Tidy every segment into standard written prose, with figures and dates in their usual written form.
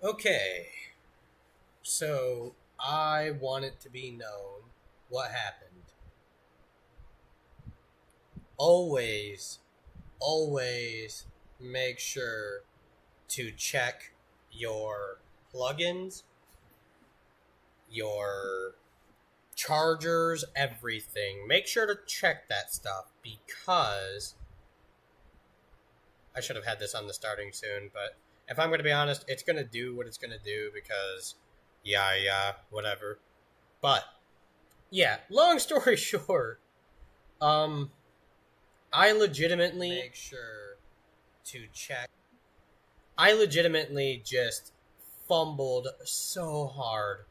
Okay, so I want it to be known what happened. Always, always make sure to check your plugins, your chargers, everything. Make sure to check that stuff because I should have had this on the starting soon, but if I'm going to be honest, it's going to do what it's going to do because, yeah, whatever. But, yeah, long story short, um, I legitimately make sure to check. I legitimately just fumbled so hard,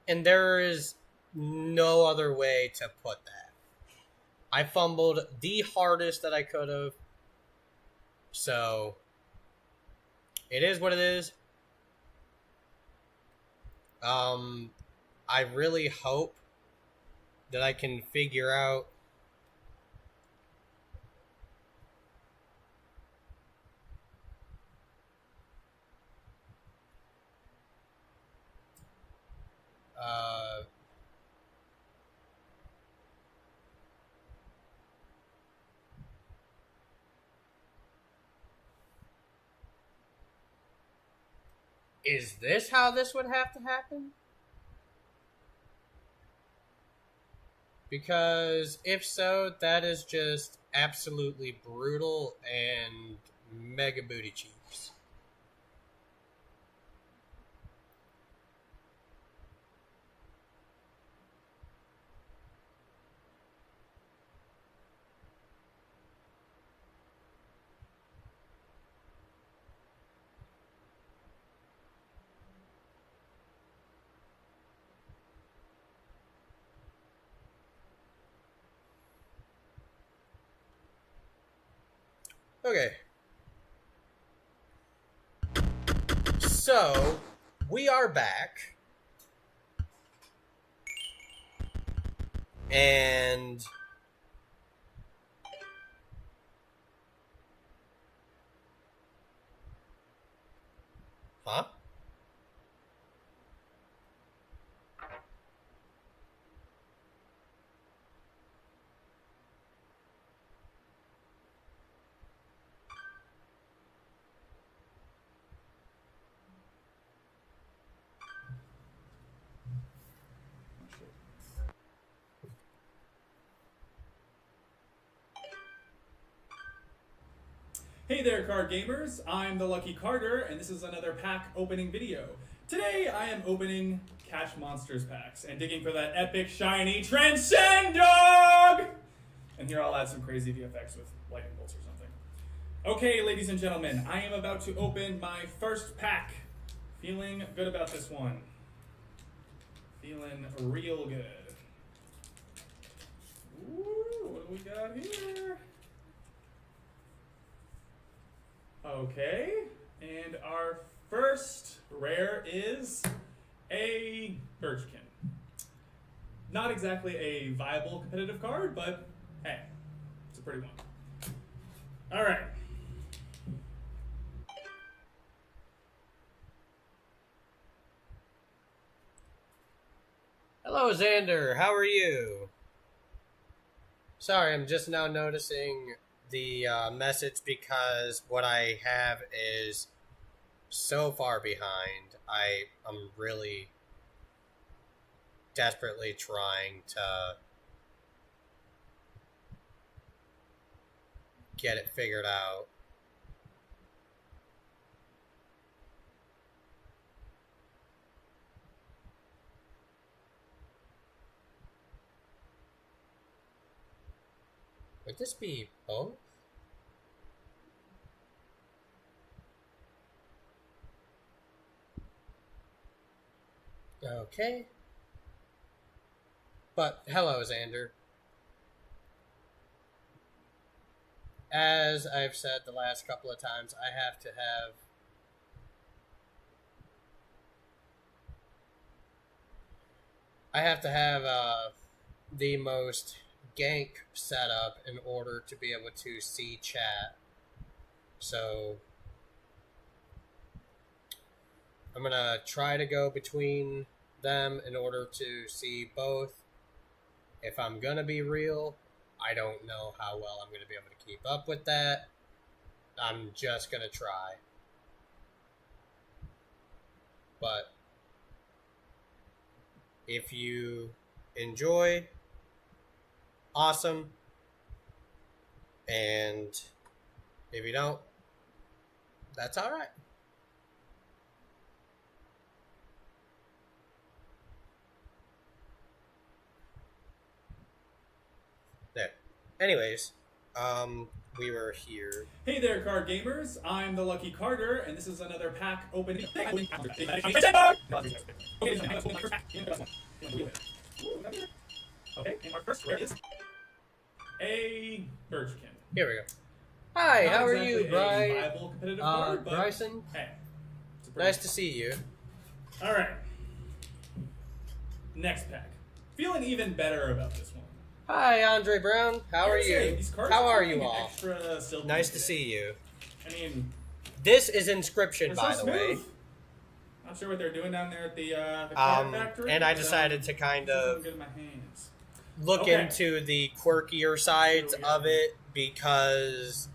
and there is no other way to put that. I fumbled the hardest that I could have, so it is what it is. I really hope that I can figure out uh, is this how this would have to happen? Because if so, that is just absolutely brutal and mega booty cheeks. Okay, so we are back, and huh? Hey there, card gamers! I'm the Lucky Carter, and this is another pack opening video. Today, I am opening Cash Monsters packs and digging for that epic, shiny Transcend Dog! And here I'll add some crazy VFX with lightning bolts or something. Okay, ladies and gentlemen, I am about to open my first pack. Feeling good about this one. Feeling real good. Ooh, what do we got here? Okay, and our first rare is a Birchkin. Not exactly a viable competitive card, but hey, it's a pretty one. All right. Hello, Xander. How are you? Sorry, I'm just now noticing the message because what I have is so far behind. I'm really desperately trying to get it figured out. Would this be both? Okay. But hello, Xander. As I've said the last couple of times, I have to have the most gank setup in order to be able to see chat. So I'm gonna try to go between them in order to see both. If I'm gonna be real, I don't know how well I'm gonna be able to keep up with that. I'm just gonna try. But if you enjoy, awesome. And if you don't, that's all right. There. Anyways, we were here. Hey there, card gamers. I'm the Lucky Carter, and this is another pack opening. Okay, and our first rare is a Birchkin. Here we go. Hi, Not how are exactly you, a Bryson? viable competitive card, but Bryson? hey, it's a pretty- Nice to see you. All right. Next pack. Feeling even better about this one. Hi, Andre Brown. How are I'd say you? these cards How are feeling you all? extra silky Nice to today. see you. I mean, This is Inscryption, they're by so the way. smooth. Not sure what they're doing down there at the card factory. And I but, decided to kind this isn't of good in my hands. look Okay. into the quirkier sides Here we go. of it because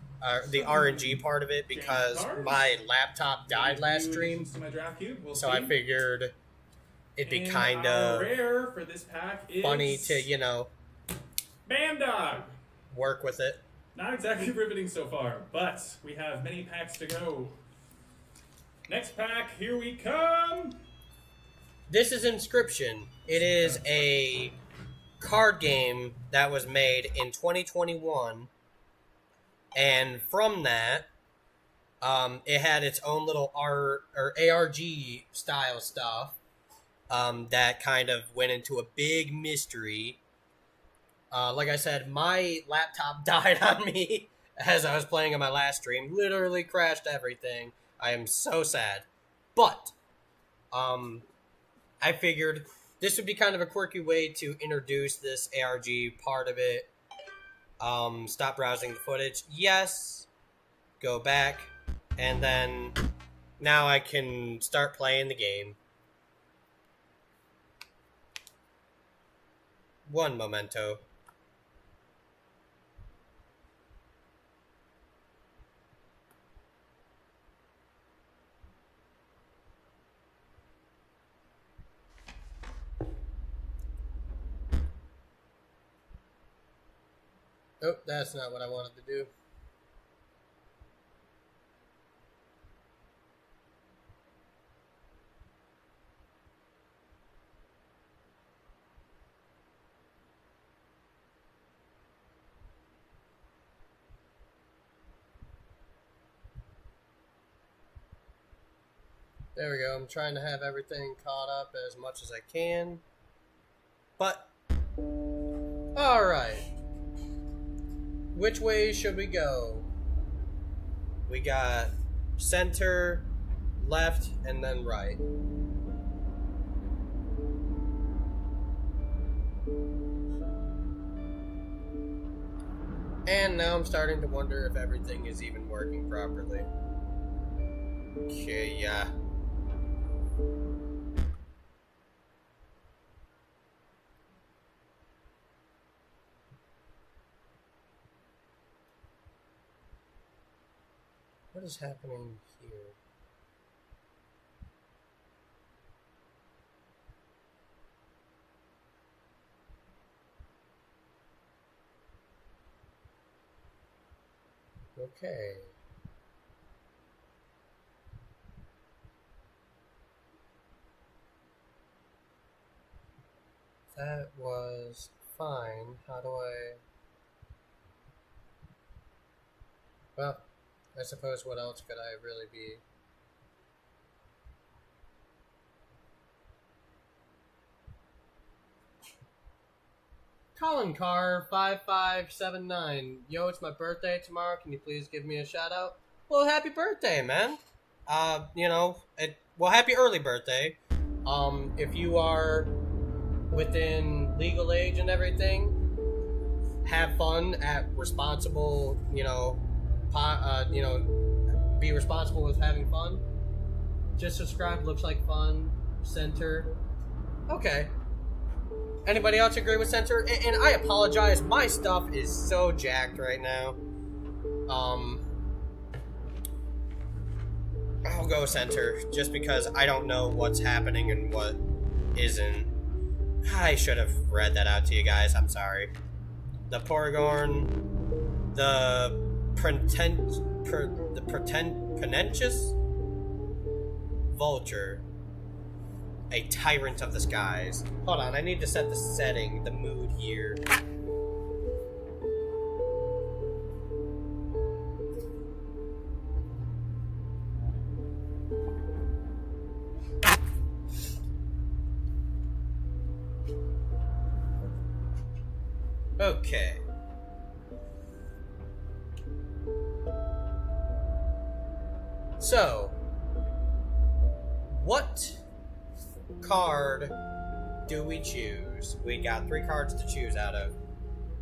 the RNG part of it because cards. my laptop died last New stream, additions to my draft cube. We'll so see. I figured it'd be And kind our of rare for this pack is funny to Bandog. work with it. Not exactly riveting so far, but we have many packs to go. Next pack, here we come. This is Inscryption. It is a card game that was made in 2021, and from that, it had its own little art or ARG style stuff that kind of went into a big mystery. Like I said, my laptop died on me as I was playing on my last stream. Literally crashed everything. I am so sad. But, I figured this would be kind of a quirky way to introduce this ARG part of it. Stop browsing the footage. Yes. Go back. And then now I can start playing the game. One momento. Oh, that's not what I wanted to do. There we go. I'm trying to have everything caught up as much as I can. But, alright. Which way should we go? We got center, left, and then right. And now I'm starting to wonder if everything is even working properly. Okay, yeah. What is happening here? Okay. That was fine. How do I... Well, I suppose what else could I really be? Colin Carr 5579. Yo, it's my birthday tomorrow. Can you please give me a shout out? Well, happy birthday, man. Well, happy early birthday. If you are within legal age and everything, have fun at responsible, be responsible with having fun. Just subscribe. Looks like fun. Center. Okay. Anybody else agree with center? And I apologize. My stuff is so jacked right now. I'll go center just because I don't know what's happening and what isn't. I should have read that out to you guys. I'm sorry. The Porgorn, the Penentious Vulture, a Tyrant of the Skies. Hold on, I need to set the setting, the mood here. Okay. So, what card do we choose? We got 3 cards to choose out of.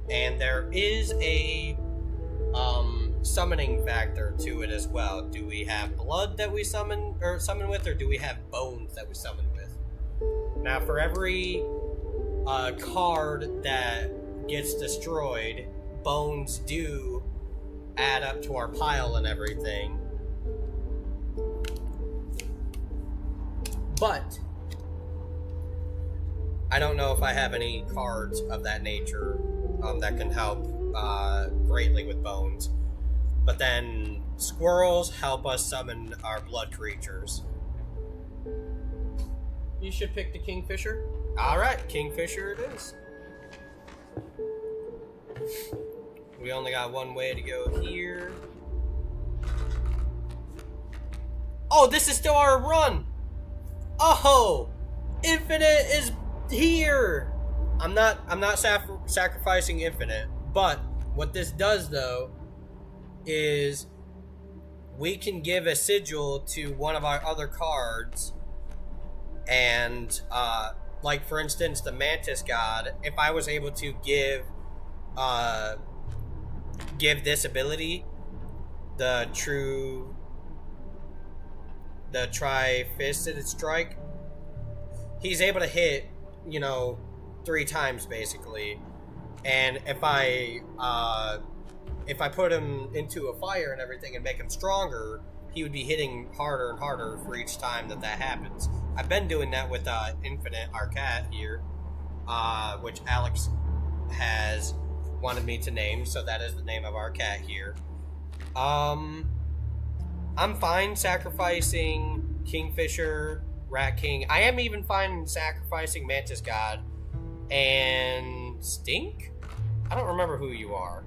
And there is a summoning factor to it as well. Do we have blood that we summon with, or do we have bones that we summon with? Now, for every card that gets destroyed, bones do add up to our pile and everything. But I don't know if I have any cards of that nature that can help greatly with bones. But then squirrels help us summon our blood creatures. You should pick the Kingfisher. Alright, Kingfisher it is. We only got one way to go here. Oh, this is still our run! Oh! Infinite is here! I'm not sacrificing Infinite, but what this does though is we can give a sigil to one of our other cards, and like for instance the Mantis God, if I was able to give this ability, the Tri-Fisted Strike, he's able to hit, 3 times basically. And if I put him into a fire and everything and make him stronger, he would be hitting harder and harder for each time that happens. I've been doing that with Infinite, our cat here, which Alex has wanted me to name, so that is the name of our cat here. I'm fine sacrificing Kingfisher, Rat King. I am even fine sacrificing Mantis God and Stink? I don't remember who you are.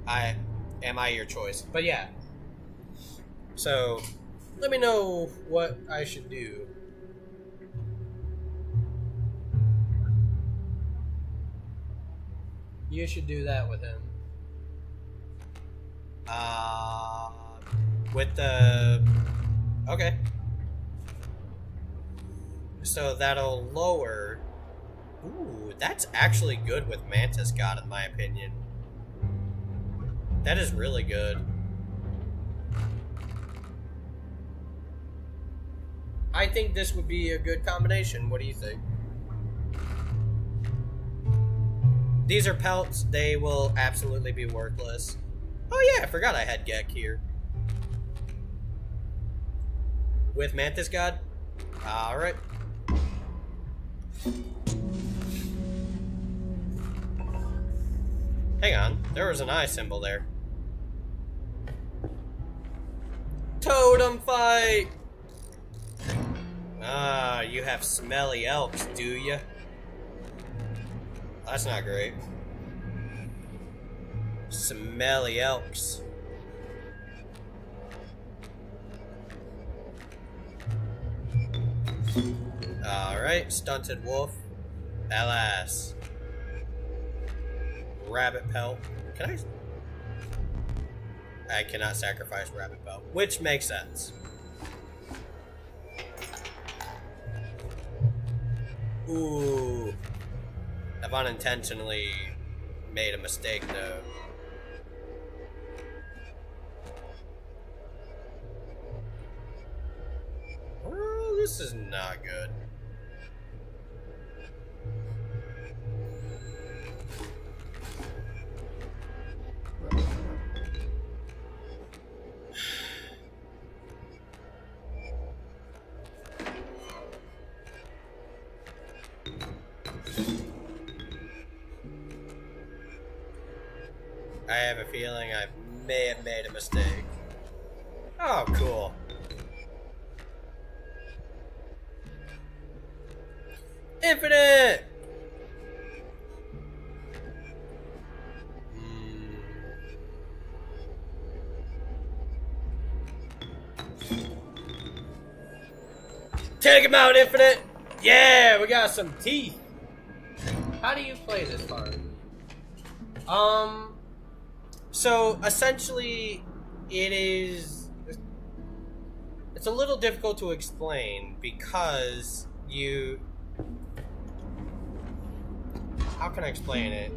Am I your choice? But yeah. So, let me know what I should do. You should do that with him. With the... Okay. So that'll lower... Ooh, that's actually good with Mantis God, in my opinion. That is really good. I think this would be a good combination. What do you think? These are pelts. They will absolutely be worthless. Oh yeah, I forgot I had Gek here. With Mantis God? Alright. Hang on, there was an eye symbol there. Totem fight! Ah, you have smelly elks, do ya? That's not great. Smelly elks. Alright, stunted wolf. Alas. Rabbit pelt. Can I cannot sacrifice rabbit pelt, which makes sense. Ooh. I've unintentionally made a mistake though. This is not good. I have a feeling I may have made a mistake. Oh, cool. Infinite! Take him out, Infinite! Yeah, we got some teeth! How do you play this part? So, essentially, it's a little difficult to explain because how can I explain it?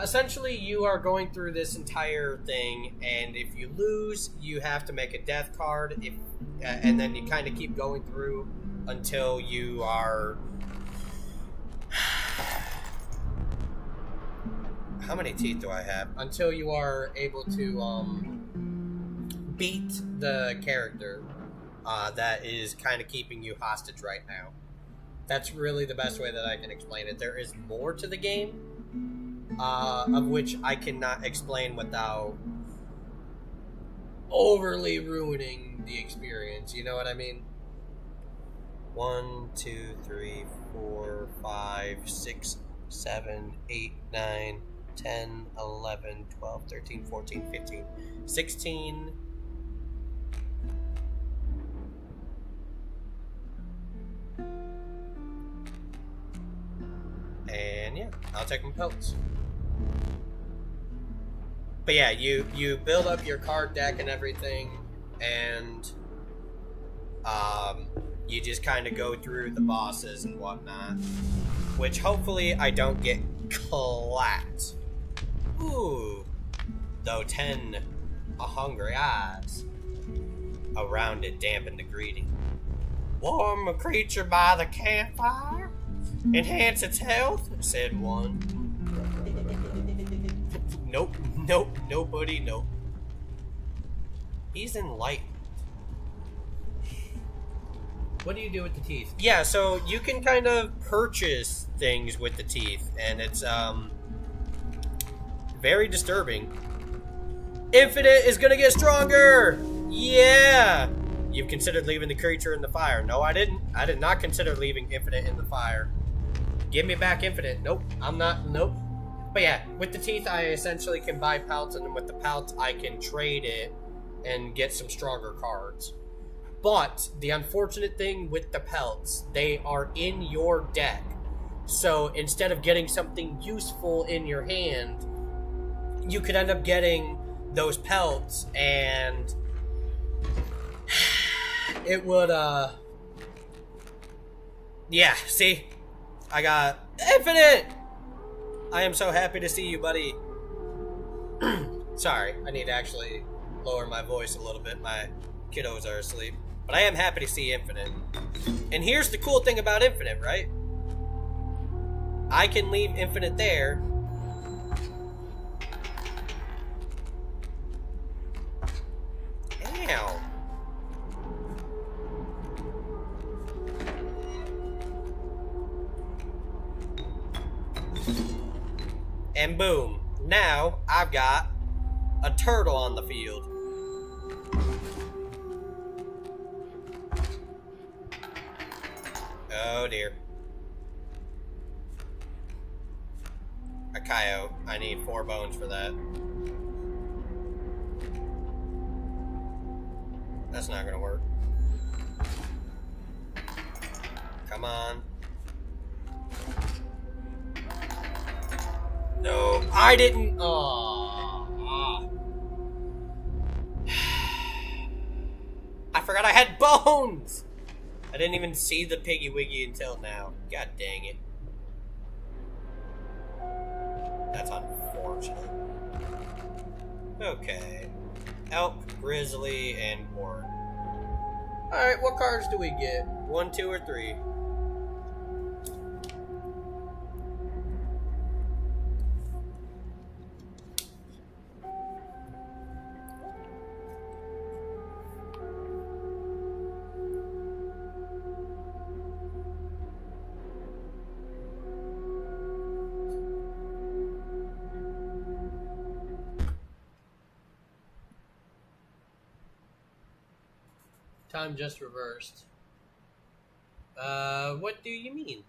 Essentially, you are going through this entire thing, and if you lose, you have to make a death card, and then you kind of keep going through until you are... How many teeth do I have? Until you are able to beat the character that is kind of keeping you hostage right now. That's really the best way that I can explain it. There is more to the game, of which I cannot explain without overly ruining the experience. You know what I mean? 1, 2, 3, 4, 5, 6, 7, 8, 9, 10, 11, 12, 13, 14, 15, 16. And yeah, I'll take my pelts. But yeah, you build up your card deck and everything, and you just kind of go through the bosses and whatnot, which hopefully I don't get clapped. Ooh, though 10 hungry eyes around it dampen the greeting. Warm a creature by the campfire, enhance its health, said one. Nope, nobody, nope. He's enlightened. What do you do with the teeth? Yeah, so you can kind of purchase things with the teeth, and it's very disturbing. Infinite is gonna get stronger! Yeah! You've considered leaving the creature in the fire. No, I didn't. I did not consider leaving Infinite in the fire. Give me back Infinite. Nope, I'm not. Nope. But yeah, with the teeth, I essentially can buy pelts, and then with the pelts, I can trade it and get some stronger cards. But the unfortunate thing with the pelts, they are in your deck. So instead of getting something useful in your hand, you could end up getting those pelts, and it would, yeah, see? I got Infinite! I am so happy to see you, buddy. Sorry, I need to actually lower my voice a little bit. My kiddos are asleep. But I am happy to see Infinite. And here's the cool thing about Infinite, right? I can leave Infinite there. Ow. And boom. Now I've got a turtle on the field. Oh dear. A coyote. I need 4 bones for that. That's not gonna work. Come on. No, I didn't. Oh. I forgot I had bones. I didn't even see the Piggy Wiggy until now. God dang it. That's unfortunate. Okay. Elk, grizzly, and warren. Alright, what cards do we get? 1, 2, or 3? Time just reversed. What do you mean?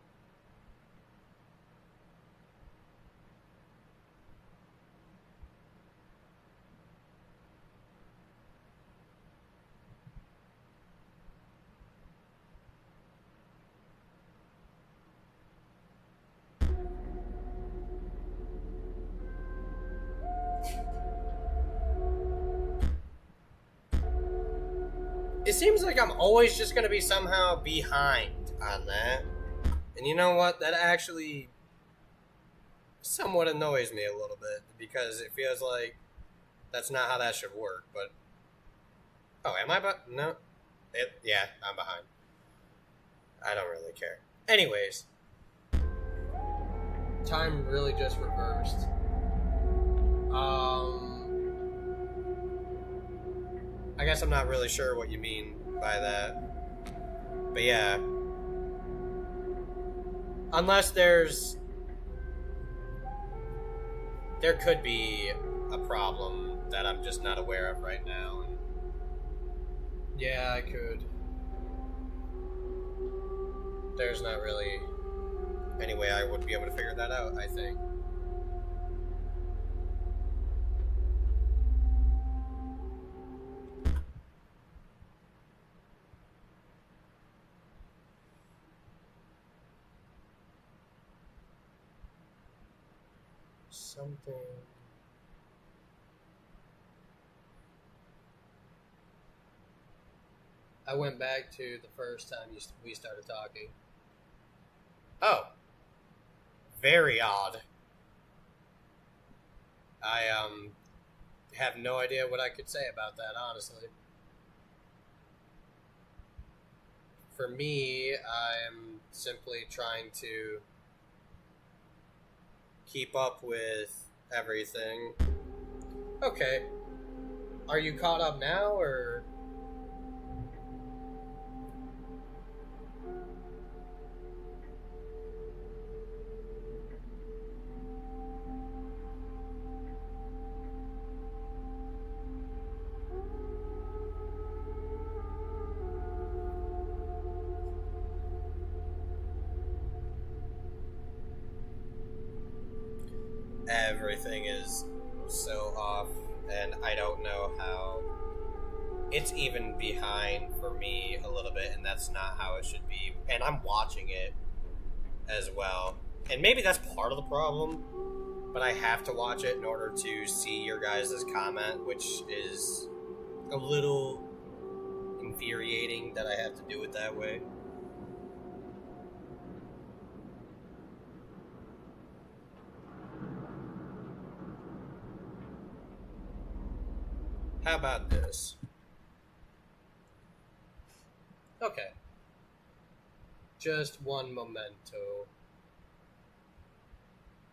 It seems like I'm always just going to be somehow behind on that. And you know what? That actually somewhat annoys me a little bit because it feels like that's not how that should work. But oh, am I? No. Yeah, I'm behind. I don't really care. Anyways, time really just reversed. I guess I'm not really sure what you mean by that. But yeah. Unless there could be a problem that I'm just not aware of right now. Yeah, I could. There's not really any way I would be able to figure that out, I think. Something. I went back to the first time we started talking. Oh. Very odd. I have no idea what I could say about that, honestly. For me, I'm simply trying to keep up with everything. Okay. Are you caught up now, or... Everything is so off, and I don't know how. It's even behind for me a little bit, and that's not how it should be. And I'm watching it as well. And maybe that's part of the problem, but I have to watch it in order to see your guys' comment, which is a little infuriating that I have to do it that way. How about this? Okay. Just one memento.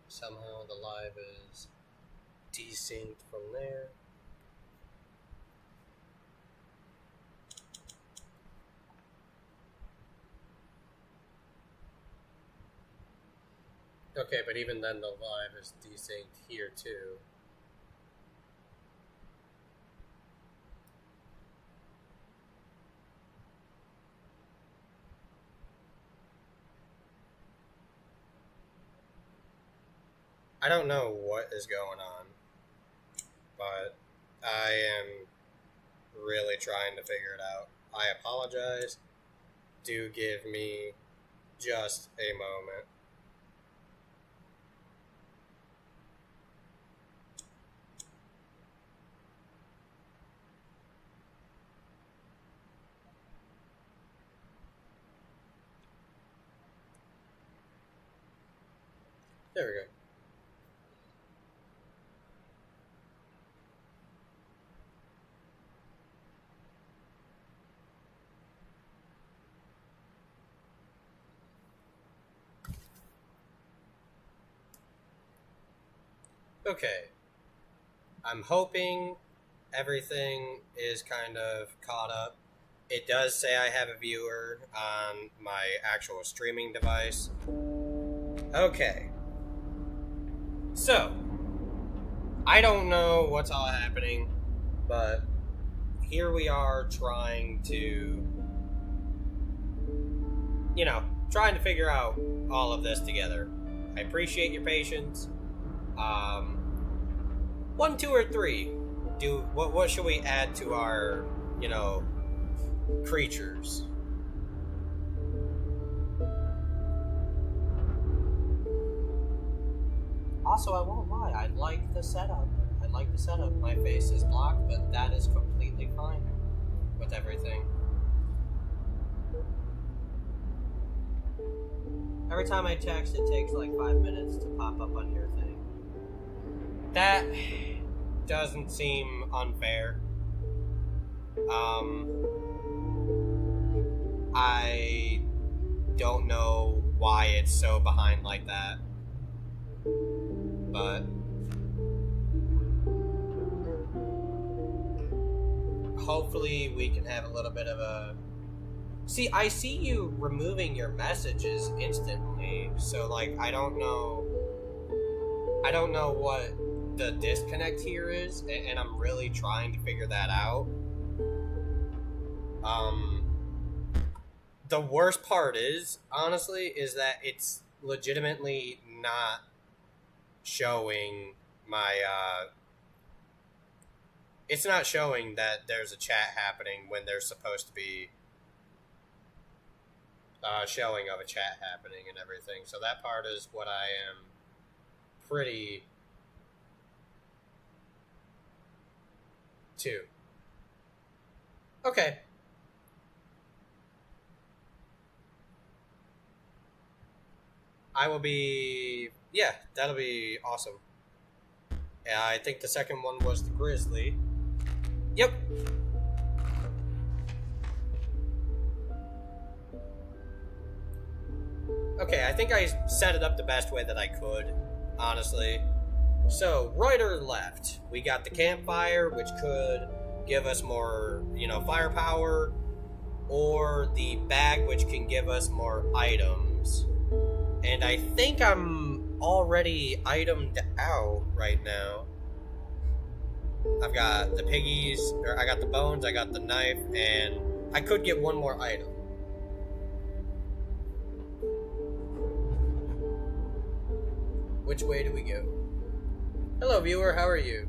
Somehow the live is desynced from there. Okay, but even then the live is desynced here too. I don't know what is going on, but I am really trying to figure it out. I apologize. Do give me just a moment. There we go. Okay. I'm hoping everything is kind of caught up. It does say I have a viewer on my actual streaming device. Okay. So, I don't know what's all happening, but here we are trying to, trying to figure out all of this together. I appreciate your patience. 1, 2, or 3. What should we add to our, creatures? Also, I won't lie, I like the setup. My face is blocked, but that is completely fine with everything. Every time I text, it takes like 5 minutes to pop up on your thing. That doesn't seem unfair. I don't know why it's so behind like that. But hopefully we can have a little bit of a... See, I see you removing your messages instantly, so like I don't know what the disconnect here is, and I'm really trying to figure that out. The worst part is, honestly, is that it's legitimately not showing my, it's not showing that there's a chat happening when there's supposed to be showing of a chat happening and everything. So that part is what I am pretty to. Okay. I will be... Yeah, that'll be awesome. Yeah, I think the second one was the Grizzly. Yep. Okay, I think I set it up the best way that I could, honestly. So, right or left, we got the campfire, which could give us more, firepower, or the bag, which can give us more items. And I think I'm already itemed out right now. I've got the piggies, or I got the bones, I got the knife, and I could get one more item. Which way do we go? Hello, viewer, how are you?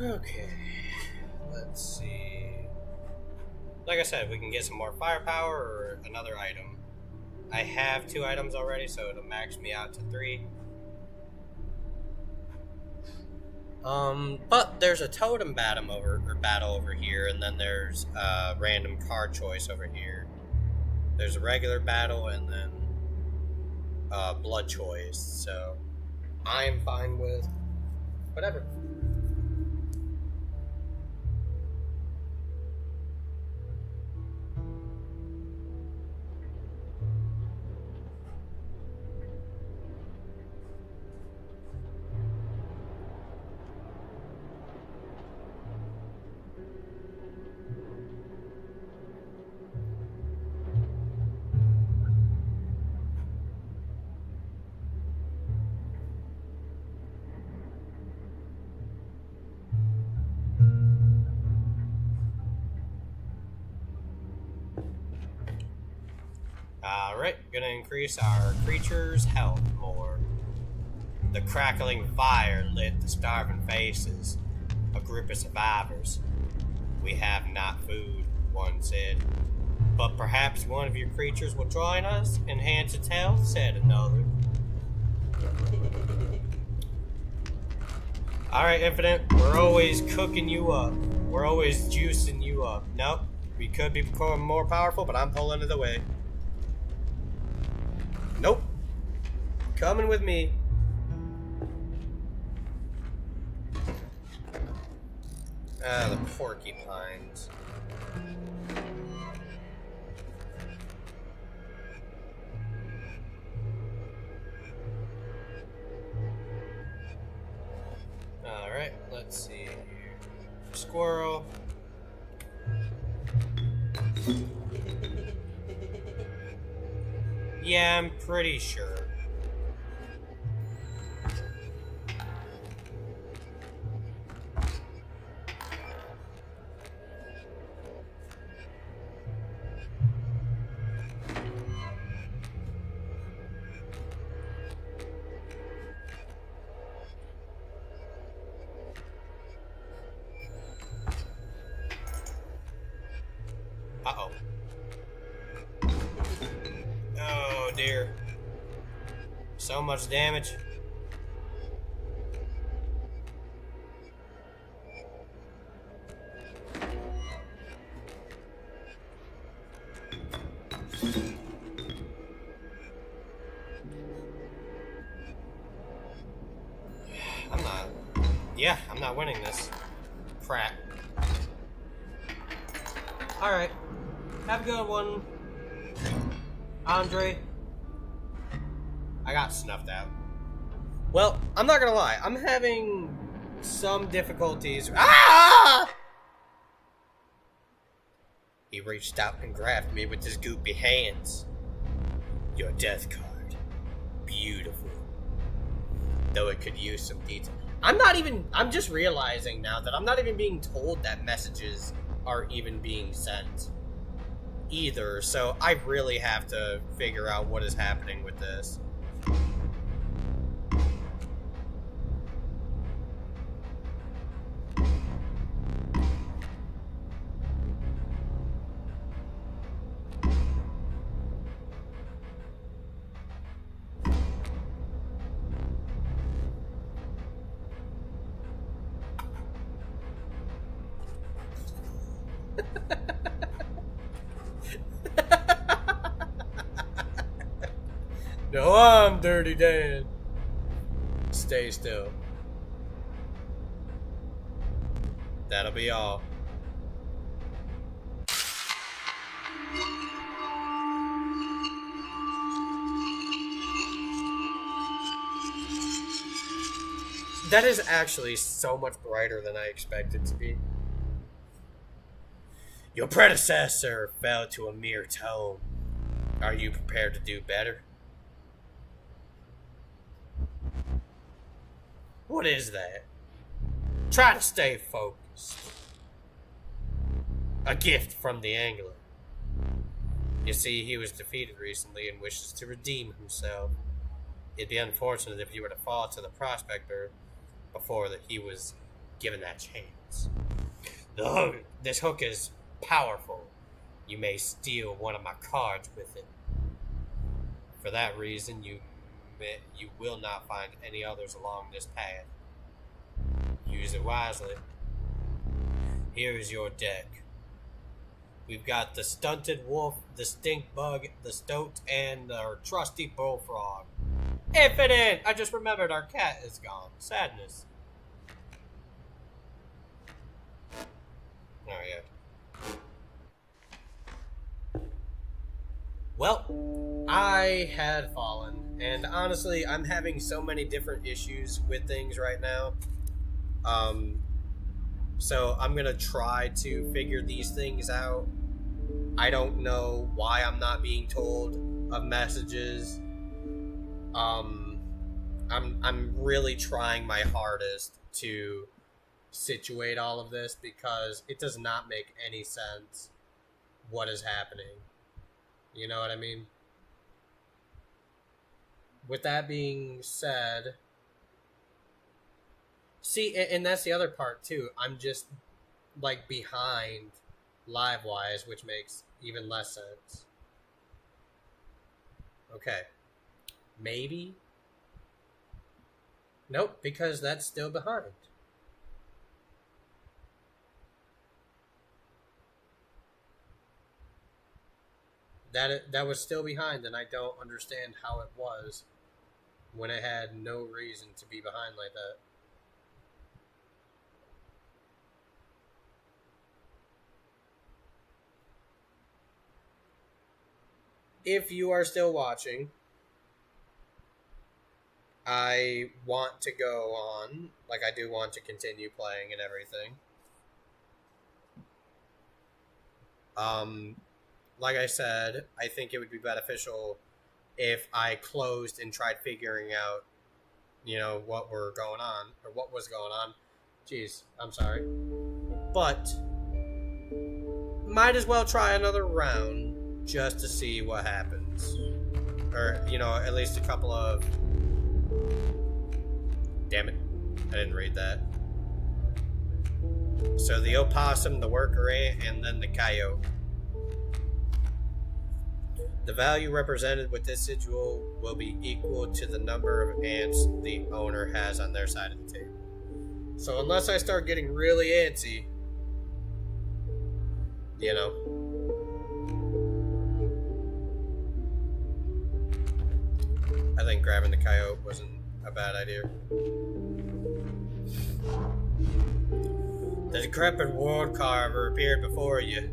Okay, let's see. Like I said, we can get some more firepower or another item. I have 2 items already, so it'll max me out to 3. But there's a totem battle over here, and then there's a random card choice over here. There's a regular battle, and then blood choice. So I'm fine with whatever. Alright, gonna increase our creature's health more. The crackling fire lit the starving faces. A group of survivors. We have not food, one said. But perhaps one of your creatures will join us, enhance its health, said another. Alright, Infinite, we're always cooking you up. We're always juicing you up. Nope, we could be becoming more powerful, but I'm pulling it away. Nope. Coming with me. The porcupines. Alright, let's see here. Squirrel. Yeah, I'm pretty sure. Uh-oh. Oh, dear. So much damage. I'm not winning this. Crap. Alright. Have a good one, Andre. I got snuffed out. Well, I'm not gonna lie. I'm having some difficulties. Ah! He reached out and grabbed me with his goopy hands. Your death card. Beautiful. Though it could use some detail. I'm just realizing now that I'm not even being told that messages are even being sent either, so I really have to figure out what is happening with this. No, I'm Dirty Dan. Stay still. That'll be all. That is actually so much brighter than I expected to be. Your predecessor fell to a mere tome. Are you prepared to do better? What is that? Try to stay focused. A gift from the angler. You see, he was defeated recently and wishes to redeem himself. It'd be unfortunate if you were to fall to the prospector before that he was given that chance. This hook is powerful. You may steal one of my cards with it. For that reason, you will not find any others along this path. Use it wisely. Here is your deck. We've got the stunted wolf, the stink bug, the stoat, and our trusty bullfrog. Infinite! I just remembered our cat is gone. Sadness. Oh, yeah. Well, I had fallen, and honestly, I'm having so many different issues with things right now. So I'm gonna try to figure these things out. I don't know why I'm not being told of messages. I'm really trying my hardest to situate all of this because it does not make any sense what is happening. You know what I mean? with that being said, see, and that's the other part too. I'm just like behind live wise, which makes even less sense. Okay. Maybe. Nope, because that's still behind. That was still behind, and I don't understand how it was when it had no reason to be behind like that. If you are still watching, I want to go on. Like, I do want to continue playing and everything. Like I said, I think it would be beneficial if I closed and tried figuring out, what were going on, or what was going on. Jeez, I'm sorry. But, might as well try another round just to see what happens. Or, at least a couple of... Damn it. I didn't read that. So the opossum, the worker ant, and then the coyote. The value represented with this sigil will be equal to the number of ants the owner has on their side of the table. So unless I start getting really antsy, I think grabbing the coyote wasn't a bad idea. The decrepit ward carver appeared before you.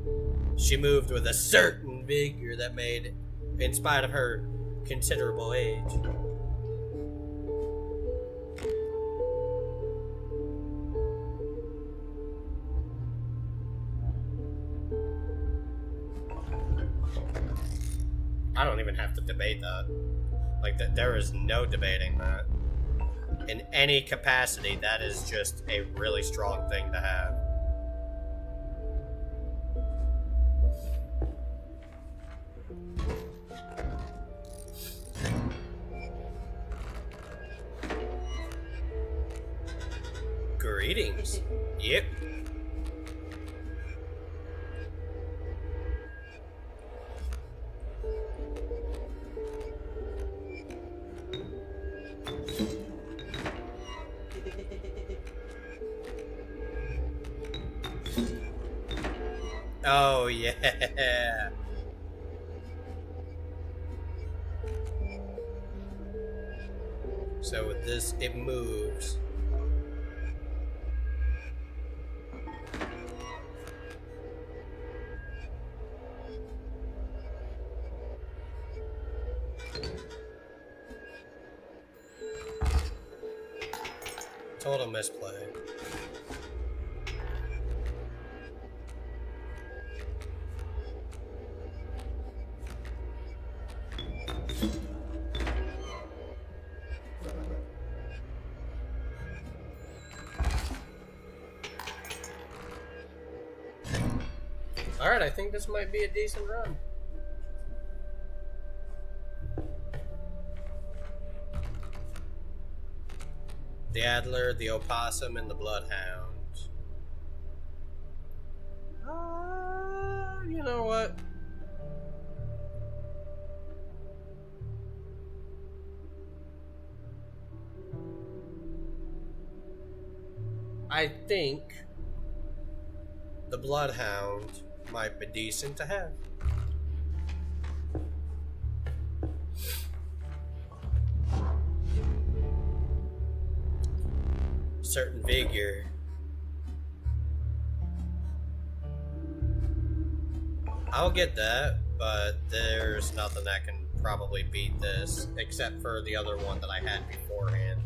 She moved with a certain vigor that made, in spite of her considerable age. I don't even have to debate that. Like, there is no debating that. In any capacity, that is just a really strong thing to have. Greetings. Yep. Oh, yeah. So with this, it moves. Total misplay. Alright, I think this might be a decent run. The Adler, the Opossum, and the Bloodhound. You know what? I think the Bloodhound might be decent to have. Certain vigor. I'll get that, but there's nothing that can probably beat this, except for the other one that I had beforehand.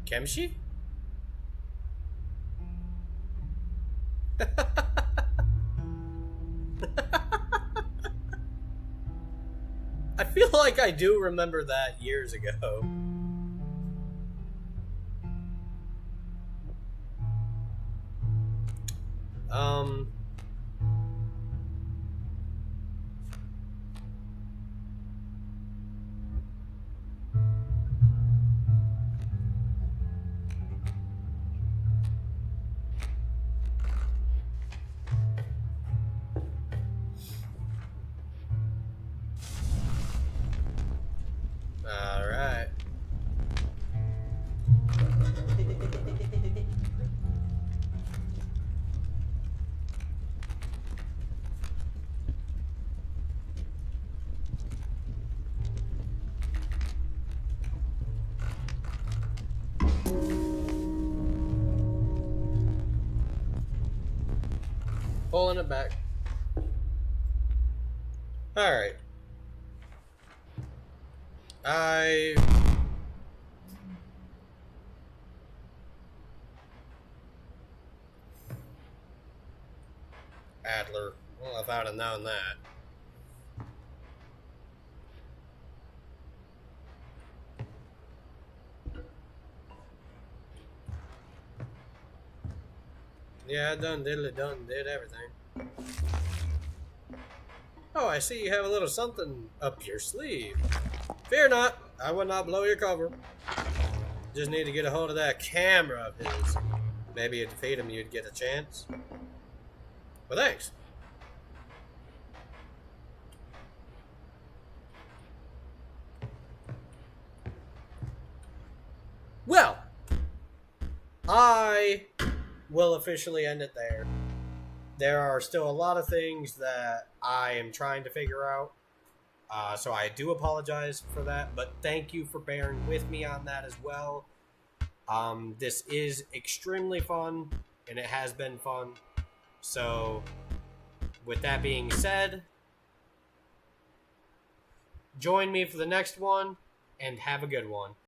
Kemshi? I feel like I do remember that years ago. Um... Alright. Pulling it back. Alright. Adler. Well, if I'd have known that. Yeah, I done did everything. Oh, I see you have a little something up your sleeve. Fear not, I will not blow your cover. Just need to get a hold of that camera of his. Maybe if you defeat him, you'd get a chance. Well, thanks. Well, I will officially end it there. There are still a lot of things that I am trying to figure out. So I do apologize for that, but thank you for bearing with me on that as well. This is extremely fun, and it has been fun. So, with that being said, join me for the next one, and have a good one.